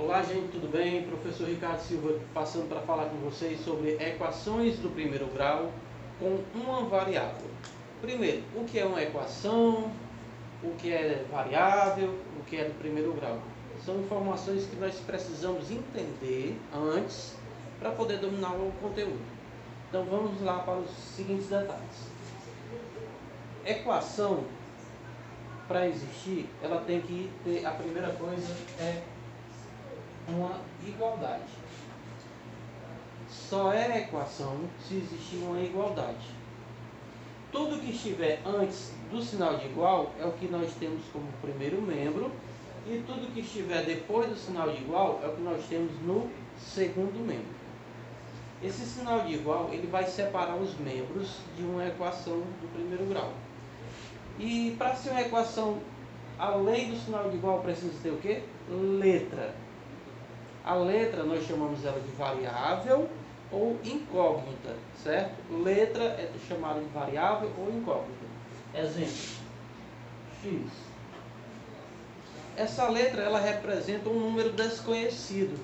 Olá gente, tudo bem? Professor Ricardo Silva passando para falar com vocês sobre equações do primeiro grau com uma variável. Primeiro, o que é uma equação, o que é variável, o que é do primeiro grau. São informações que nós precisamos entender antes para poder dominar o conteúdo. Então vamos lá para os seguintes detalhes. Equação, para existir, ela tem que ter, a primeira coisa é uma igualdade. Só é equação se existir uma igualdade. Tudo que estiver antes do sinal de igual é o que nós temos como primeiro membro, e tudo que estiver depois do sinal de igual é o que nós temos no segundo membro. Esse sinal de igual ele vai separar os membros de uma equação do primeiro grau. E para ser uma equação além do sinal de igual precisa ter o quê? Letra. A letra nós chamamos ela de variável ou incógnita, certo? Letra é chamada de variável ou incógnita. Exemplo: x. Essa letra ela representa um número desconhecido.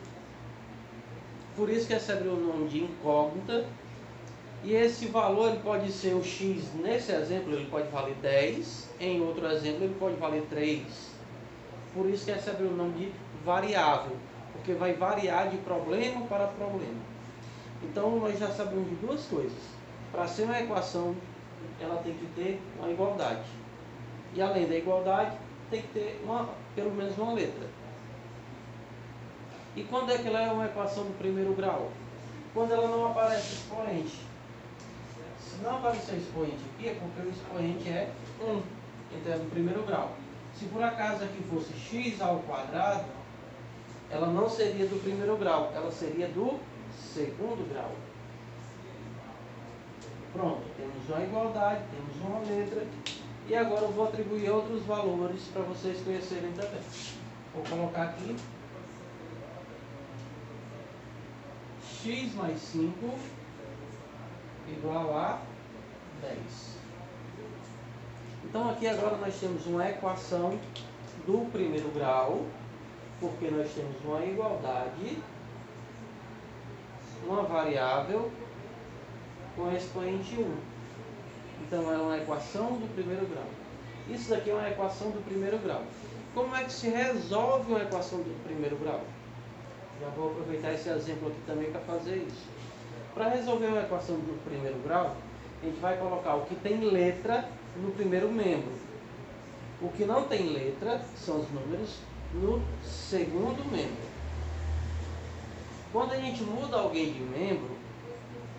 Por isso que recebe o nome de incógnita. E esse valor ele pode ser o x, nesse exemplo ele pode valer 10, em outro exemplo ele pode valer 3. Por isso que recebe o nome de variável, porque vai variar de problema para problema. Então nós já sabemos de duas coisas. Para ser uma equação, ela tem que ter uma igualdade. E além da igualdade, tem que ter pelo menos uma letra. E quando é que ela é uma equação do primeiro grau? Quando ela não aparece expoente. Se não aparecer expoente aqui, é porque o expoente é 1, então é do primeiro grau. Se por acaso aqui fosse x ao quadrado, ela não seria do primeiro grau, ela seria do segundo grau. Pronto, temos uma igualdade, temos uma letra. E agora eu vou atribuir outros valores para vocês conhecerem também. Vou colocar aqui x mais 5 igual a 10. Então aqui agora nós temos uma equação do primeiro grau, porque nós temos uma igualdade, uma variável com expoente 1. Então é uma equação do primeiro grau. Isso daqui é uma equação do primeiro grau. Como é que se resolve uma equação do primeiro grau? Já vou aproveitar esse exemplo aqui também para fazer isso. Para resolver uma equação do primeiro grau, a gente vai colocar o que tem letra no primeiro membro. O que não tem letra são os números no segundo membro. Quando a gente muda alguém de membro,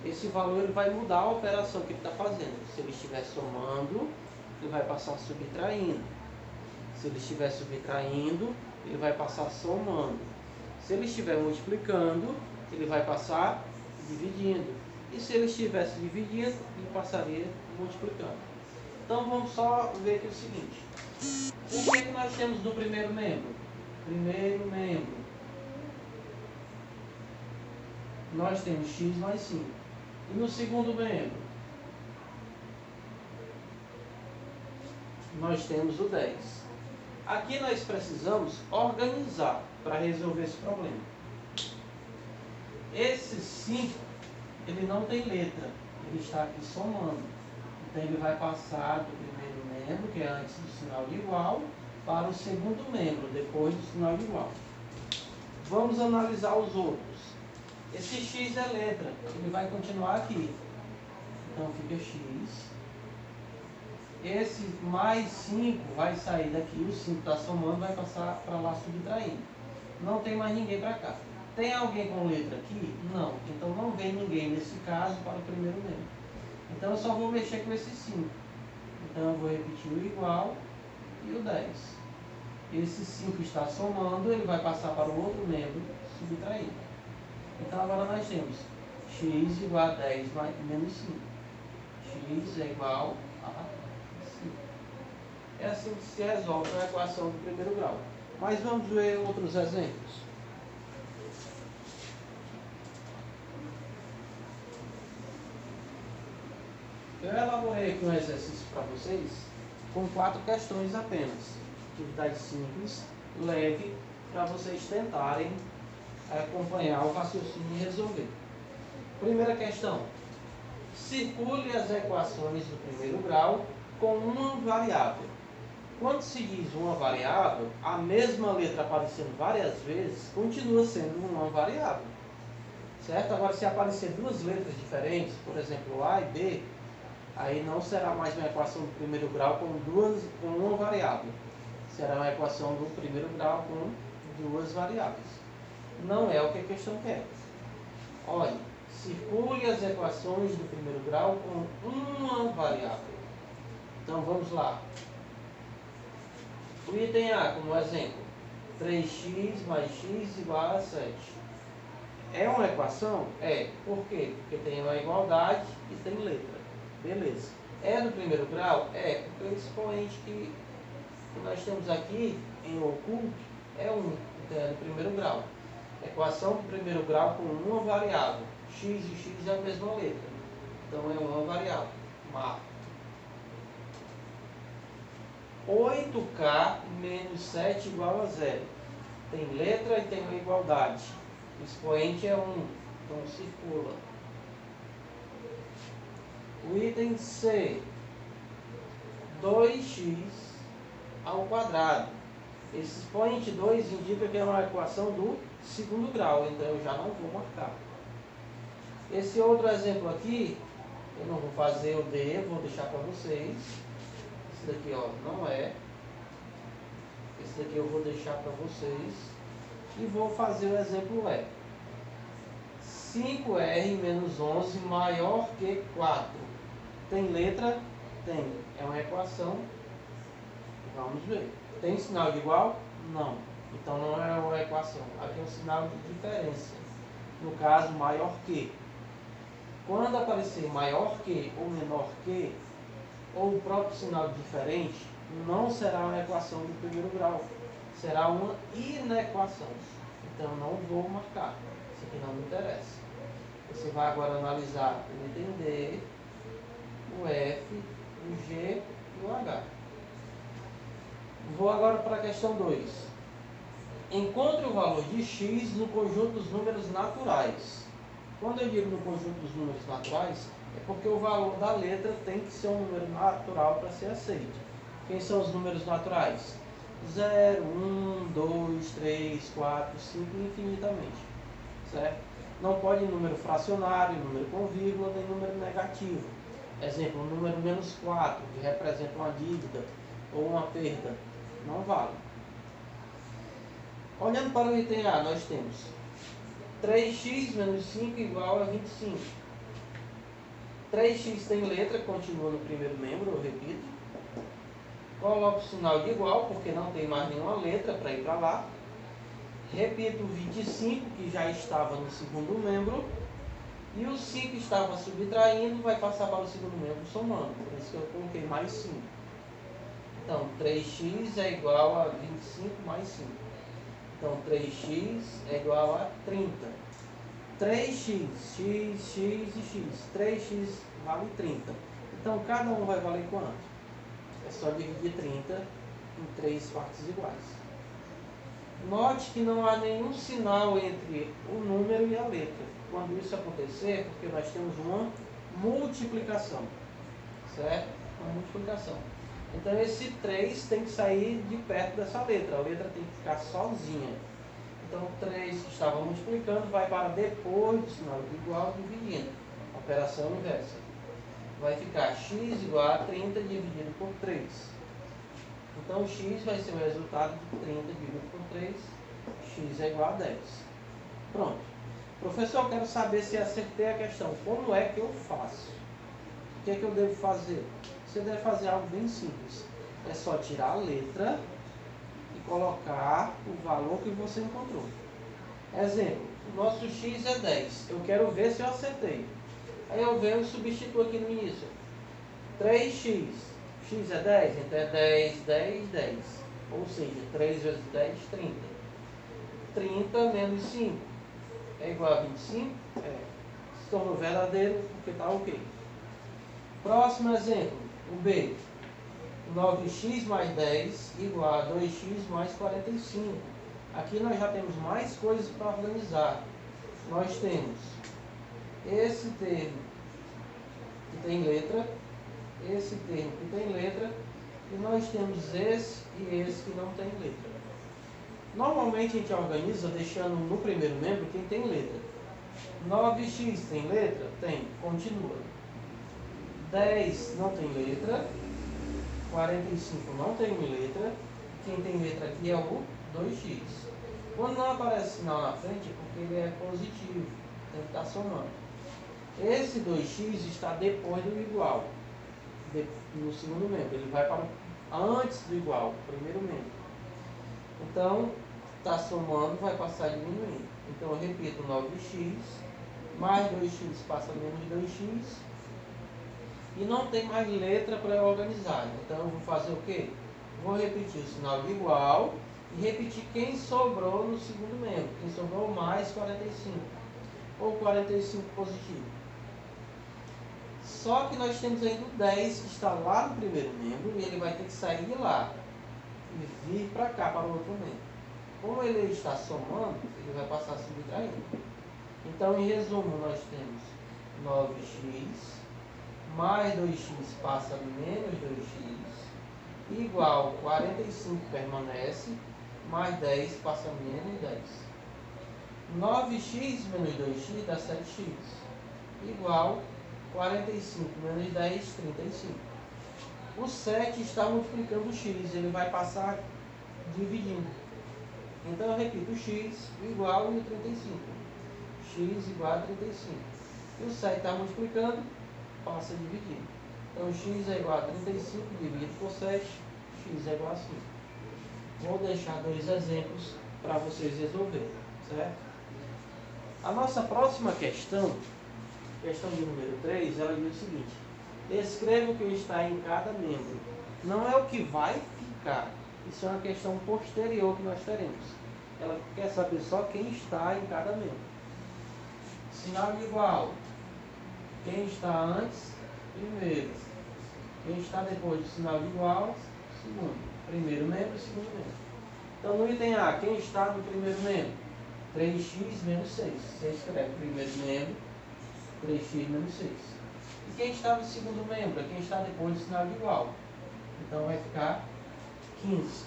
esse valor ele vai mudar a operação que ele está fazendo. Se ele estiver somando, ele vai passar subtraindo. Se ele estiver subtraindo, ele vai passar somando. Se ele estiver multiplicando, ele vai passar dividindo. E se ele estivesse dividindo, ele passaria multiplicando. Então vamos só ver aqui o seguinte. O que é que nós temos no primeiro membro? Primeiro membro, nós temos x mais 5. E no segundo membro, nós temos o 10. Aqui nós precisamos organizar para resolver esse problema. Esse 5, ele não tem letra, ele está aqui somando. Então ele vai passar do primeiro membro, que é antes do sinal de igual, para o segundo membro, depois do sinal de igual. Vamos analisar os outros. Esse x é letra, ele vai continuar aqui. Então fica x. Esse mais 5 vai sair daqui, o 5 está somando, vai passar para lá subtraindo. Não tem mais ninguém para cá. Tem alguém com letra aqui? Não. Então não vem ninguém nesse caso para o primeiro membro. Então eu só vou mexer com esse 5. Então eu vou repetir o igual e o 10. Esse 5 está somando, ele vai passar para o outro membro subtraindo. Então agora nós temos x igual a 10 menos 5. X é igual a 5. É assim que se resolve a equação do primeiro grau. Mas vamos ver outros exemplos. Eu elaborei aqui um exercício para vocês com 4 questões apenas. Atividade simples, leve, para vocês tentarem acompanhar o raciocínio e resolver. Primeira questão. Circule as equações do primeiro grau com uma variável. Quando se diz uma variável, a mesma letra aparecendo várias vezes continua sendo uma variável. Certo? Agora, se aparecer duas letras diferentes, por exemplo, A e B, aí não será mais uma equação do primeiro grau com uma variável. Será uma equação do primeiro grau com duas variáveis. Não é o que a questão quer. Olha, circule as equações do primeiro grau com uma variável. Então, vamos lá. O item A, como exemplo, 3x mais x igual a 7. É uma equação? É. Por quê? Porque tem uma igualdade e tem letra. Beleza. É do primeiro grau? É. Porque o expoente que nós temos aqui em oculto é 1. Então é do primeiro grau. Equação do primeiro grau com uma variável. X e x é a mesma letra. Então é uma variável. Marco. 8k menos 7 igual a 0. Tem letra e tem uma igualdade. O expoente é 1. Então circula. O item C. 2x ao quadrado. Esse expoente 2 indica que é uma equação do segundo grau. Então eu já não vou marcar. Esse outro exemplo aqui, eu não vou fazer o D, vou deixar para vocês. Esse daqui, ó, não é. Esse daqui eu vou deixar para vocês. E vou fazer o exemplo E. 5R menos 11 maior que 4. Tem letra? Tem. É uma equação. Vamos ver. Tem sinal de igual? Não. Então não é uma equação. Aqui é um sinal de diferença. No caso, maior que. Quando aparecer maior que ou menor que, ou o próprio sinal diferente, não será uma equação do primeiro grau. Será uma inequação. Então não vou marcar. Isso aqui não me interessa. Você vai agora analisar o item D, o F, o G e o H. Vou agora para a questão 2. Encontre o valor de x no conjunto dos números naturais. Quando eu digo no conjunto dos números naturais, é porque o valor da letra tem que ser um número natural para ser aceito. Quem são os números naturais? 0, 1, 2, 3, 4, 5 e infinitamente. Certo? Não pode número fracionário, número com vírgula, nem número negativo. Exemplo, o número menos 4, que representa uma dívida ou uma perda. Não vale. Olhando para o item A, nós temos 3x menos 5 igual a 25. 3x tem letra, continua no primeiro membro, eu repito. Coloco o sinal de igual, porque não tem mais nenhuma letra para ir para lá. Repito o 25, que já estava no segundo membro. E o 5 estava subtraindo, vai passar para o segundo membro somando. Por isso que eu coloquei mais 5. Então, 3x é igual a 25 mais 5. Então, 3x é igual a 30. 3x, x, x e x. 3x vale 30. Então, cada um vai valer quanto? É só dividir 30 em 3 partes iguais. Note que não há nenhum sinal entre o número e a letra. Quando isso acontecer, é porque nós temos uma multiplicação. Certo? Uma multiplicação. Então, esse 3 tem que sair de perto dessa letra. A letra tem que ficar sozinha. Então, 3 que estava multiplicando vai para depois do sinal de igual, dividindo. Operação inversa. Vai ficar x igual a 30 dividido por 3. Então, x vai ser o resultado de 30 dividido por 3. X é igual a 10. Pronto. Professor, eu quero saber se acertei a questão. Como é que eu faço? O que é que eu devo fazer? Você deve fazer algo bem simples. É só tirar a letra e colocar o valor que você encontrou. Exemplo, o nosso x é 10. Eu quero ver se eu acertei. Aí eu venho e substituo aqui no início. 3x. X é 10, então é 10, 10, 10. Ou seja, 3 vezes 10, 30. 30 menos 5 é igual a 25? É. Se tornou verdadeiro porque está ok. Próximo exemplo, o B. 9x mais 10 igual a 2x mais 45. Aqui nós já temos mais coisas para organizar. Nós temos esse termo que tem letra, esse termo que tem letra, e nós temos esse e esse que não tem letra. Normalmente a gente organiza deixando no primeiro membro quem tem letra. 9x tem letra? Tem, continua. 10 não tem letra, 45 não tem letra, quem tem letra aqui é o 2x. Quando não aparece sinal na frente é porque ele é positivo, tem que estar somando. Esse 2x está depois do igual, no segundo membro, ele vai para antes do igual, primeiro membro. Então, está somando, vai passar diminuindo. Então, eu repito, 9x mais 2x passa menos 2x. E não tem mais letra para eu organizar. Então, eu vou fazer o quê? Vou repetir o sinal de igual e repetir quem sobrou no segundo membro. Quem sobrou mais 45. Ou 45 positivo. Só que nós temos ainda o 10 que está lá no primeiro membro e ele vai ter que sair de lá e vir para cá, para o outro membro. Como ele está somando, ele vai passar a subtraindo. Então, em resumo, nós temos 9x mais 2x passa menos 2x, igual 45 permanece, mais 10 passa menos 10. 9x menos 2x dá 7x, igual 45 menos 10, 35. O 7 está multiplicando o x, ele vai passar dividindo. Então eu repito o x, o igual e o 35. X igual a 35. E o 7 está multiplicando, passa dividindo. Então x é igual a 35 dividido por 7, x é igual a 5. Vou deixar dois exemplos para vocês resolverem, certo? A nossa próxima questão de número 3, ela diz o seguinte: escreva o que está em cada membro. Não é o que vai ficar, isso é uma questão posterior que nós teremos. Ela quer saber só quem está em cada membro. Sinal de igual. Quem está antes, primeiro. Quem está depois do sinal de igual, segundo. Primeiro membro, segundo membro. Então no item A, quem está no primeiro membro? 3x menos 6. Você escreve primeiro membro, 3x menos 6. E quem está no segundo membro? Quem está depois do sinal de igual. Então vai ficar 15.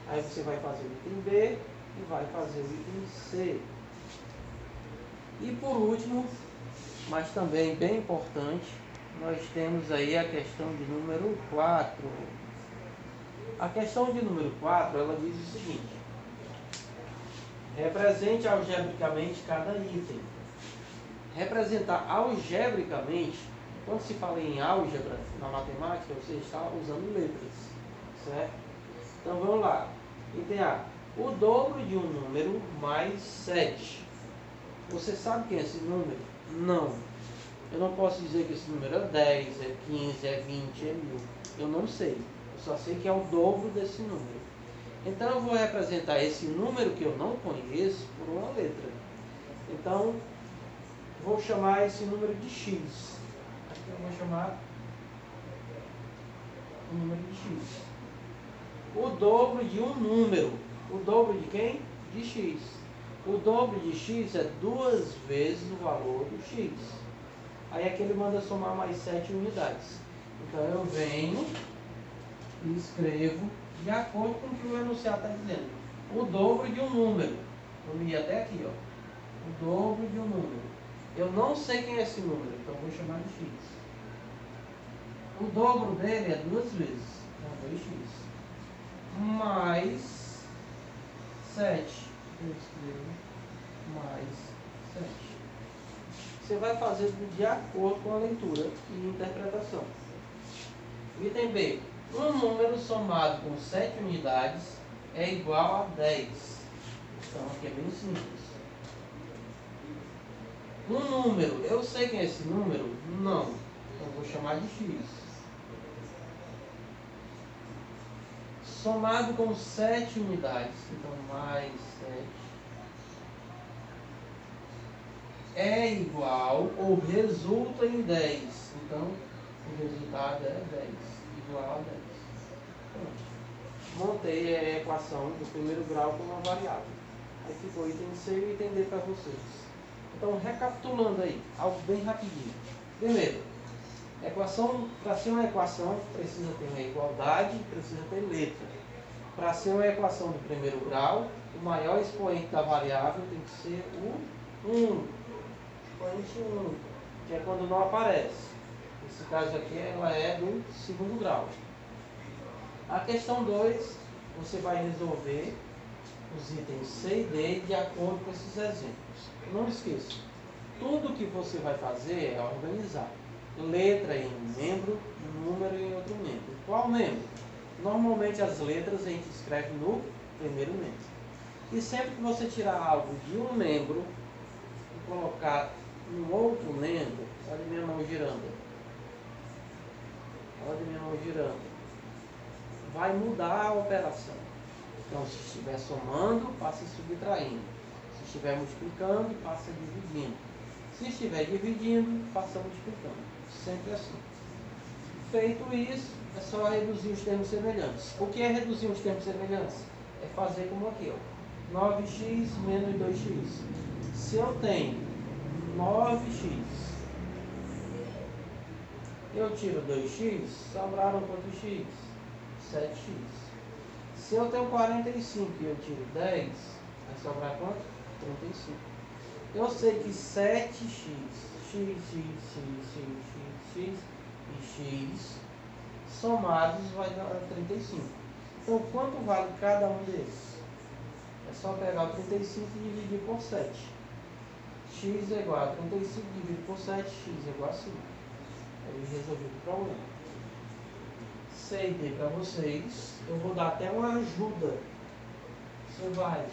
Aí você vai fazer o item B e vai fazer o item C. E por último, mas também bem importante, nós temos aí a questão de número 4. A questão de número 4, ela diz o seguinte: represente algebricamente cada item. Representar algebricamente, quando se fala em álgebra na matemática, você está usando letras, certo? Então vamos lá. Item A. O dobro de um número mais 7. Você sabe quem é esse número? Não. Eu não posso dizer que esse número é 10, é 15, é 20, é 1000. Eu não sei. Eu só sei que é o dobro desse número. Então eu vou representar esse número que eu não conheço por uma letra. Então, vou chamar esse número de x. Aqui eu vou chamar o número de x. O dobro de um número. O dobro de quem? De x. O dobro de x é 2 vezes o valor do x. Aí aqui ele manda somar mais 7 unidades. Então eu venho e escrevo de acordo com o que o enunciado está dizendo. O dobro de um número. Eu li até aqui, ó. O dobro de um número. Eu não sei quem é esse número, então vou chamar de x. O dobro dele é 2 vezes. Então 2x. Mais 7. Eu escrevo mais 7. Você vai fazer de acordo com a leitura e interpretação. Item B. Um número somado com 7 unidades é igual a 10. Então aqui é bem simples. Um número, eu sei quem é esse número? Não. Então vou chamar de x. Somado com 7 unidades, então mais 7, é igual ou resulta em 10. Então, o resultado é 10, igual a 10. Pronto. montei a equação do primeiro grau com uma variável. Aí ficou item C e item D para vocês. Então, recapitulando aí, algo bem rapidinho. Primeiro, para ser uma equação, precisa ter uma igualdade, precisa ter letra. Para ser uma equação do primeiro grau, o maior expoente da variável tem que ser o 1, expoente único, que é quando não aparece. Nesse caso aqui, ela é do segundo grau. A questão 2, você vai resolver os itens C e D de acordo com esses exemplos. Não esqueça, tudo que você vai fazer é organizar. Letra em um membro, número em outro membro. Qual membro? Normalmente as letras a gente escreve no primeiro membro. E sempre que você tirar algo de um membro e colocar no outro membro, olha minha mão girando. Olha minha mão girando. Vai mudar a operação. Então, se estiver somando, passa subtraindo. Se estiver multiplicando, passa dividindo. Se estiver dividindo, passa multiplicando. Sempre assim. Feito isso, é só reduzir os termos semelhantes. O que é reduzir os termos semelhantes? É fazer como aqui, ó. 9x menos 2x. Se eu tenho 9x, eu tiro 2x, sobraram quantos x? 7x. Se eu tenho 45 e eu tiro 10, vai sobrar quanto? 35. Eu sei que 7x, x e x somados vai dar 35. Então, quanto vale cada um desses? É só pegar o 35 e dividir por 7. X é igual a 35 dividido por 7, x é igual a 5. Aí resolvi o problema. C e D para vocês. Eu vou dar até uma ajuda. Você vai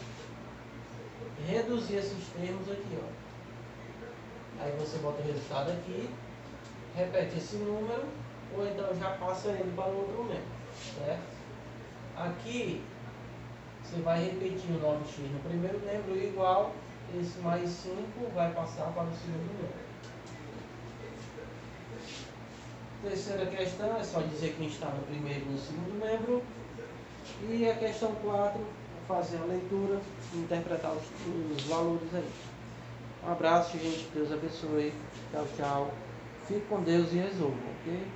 reduzir esses termos aqui, ó. Aí você bota o resultado aqui, repete esse número, ou então já passa ele para o outro membro, certo? Aqui você vai repetir o 9x no primeiro membro igual, esse mais 5 vai passar para o segundo membro. Terceira questão é só dizer quem está no primeiro e no segundo membro. E a questão 4, fazer a leitura e interpretar os valores aí. Um abraço, gente. Deus abençoe. Tchau, tchau. Fique com Deus e resolva, ok?